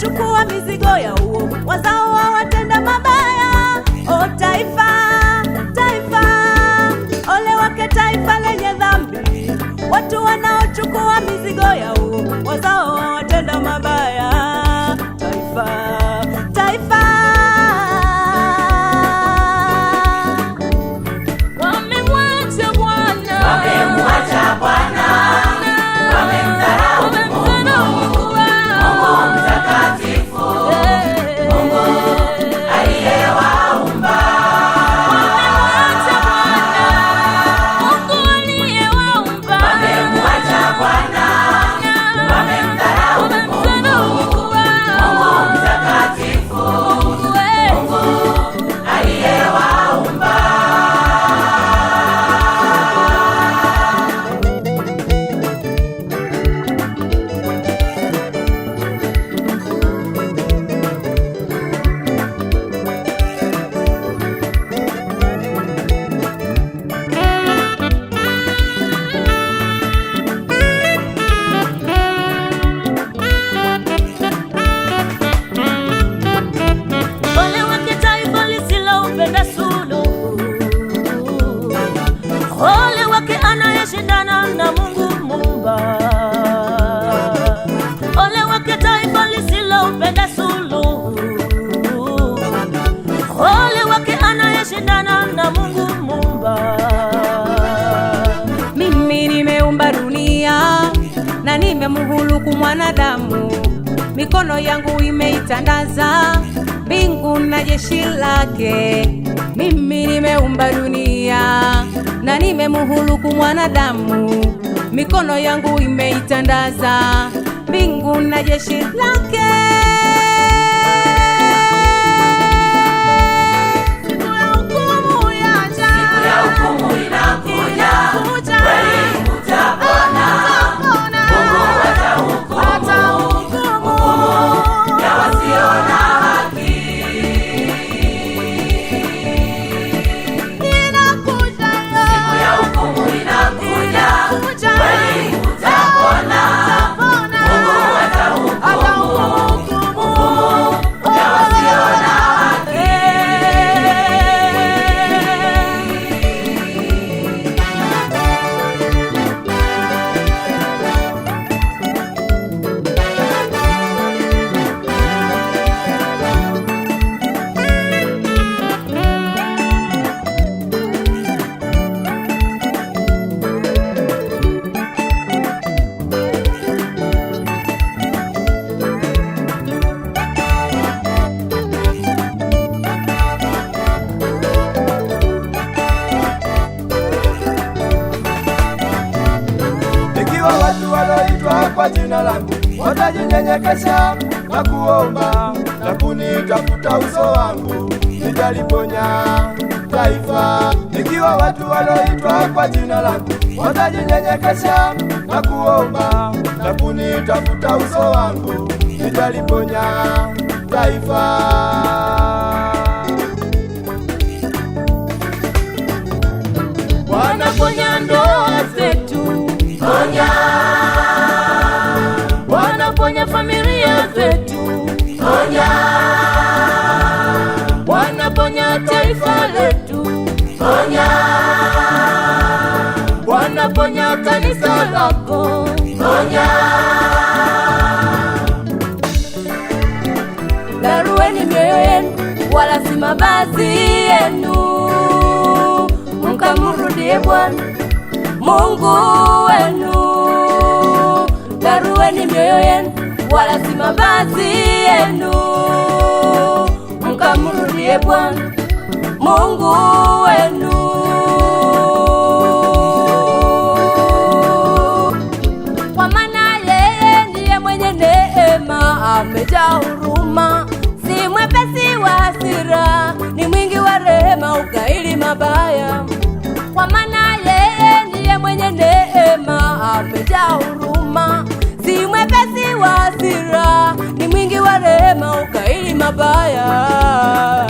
wanaochukua mizigo ya uovu, wazao wa watenda mabaya. O taifa, taifa, ole wake taifa lenye dhambi, watu wanaochukua mizigo ya uovu, wazao wa watenda mabaya. Taifa, taifa, wamemwacha Bwana, wamemwacha Bwana, wamemdharau Mungu, Mungu mtakatifu, Mungu aliyewaumba. wamemwacha Bwana, Mungu aliyewaumba. Wamemwacha Bwana, wamemdharau Mungu, Mungu mtakatifu, Mungu aliyewaumba. Ole wake taifa lisiloupenda suluhu, ole wake anayeshindana na Mungu Muumba. Ole wake taifa lisiloupenda suluhu, ole wake anayeshindana na Mungu Muumba. Mimi nimeumba dunia na nimemhuluku mwanadamu, mikono yangu imeitandaza mbingu na jeshi lake. Mimi nimeumba dunia na nimemhuluku mwanadamu, mikono yangu imeitandaza mbingu na jeshi lake. Siku ya hukumu yaja, Siku ya hukumu inakuja, kweli utapona. Mungu atahukumu ya wasio na haki. Siku ya hukumu inakuja, kweli utapona. Mungu atahukumu ya wasio na haki. Ikiwa watu walioitwa kwa jina langu watajinyenyekesha na kuomba na kunitafuta uso wangu, nitaliponya taifa. Ikiwa watu walioitwa kwa jina langu watajinyenyekesha na kuomba na kunitafuta uso wangu, nitaliponya taifa. wanaponya ndoa zetu, Ponya, wanaponya familia zetu, ponya, wanaponya taifa letu, ponya, wanaponya kanisa lako. ponya. Darueni mioyo yenu, wala si mavazi yenu, mkamrudie Bwana Mungu wenu. Darueni mioyo yenu, wala si mavazi yenu, mkamrudie Bwana Mungu wenu. Kwa maana yeye ndiye mwenye neema, amejaa huruma, si mwepesi wa hasira, ni mwingi wa rehema, ukaili mabaya. Kwa maana yeye ndiye mwenye neema, amejaa huruma, si mwepesi wa hasira, ni mwingi wa rehema, ukaili mabaya.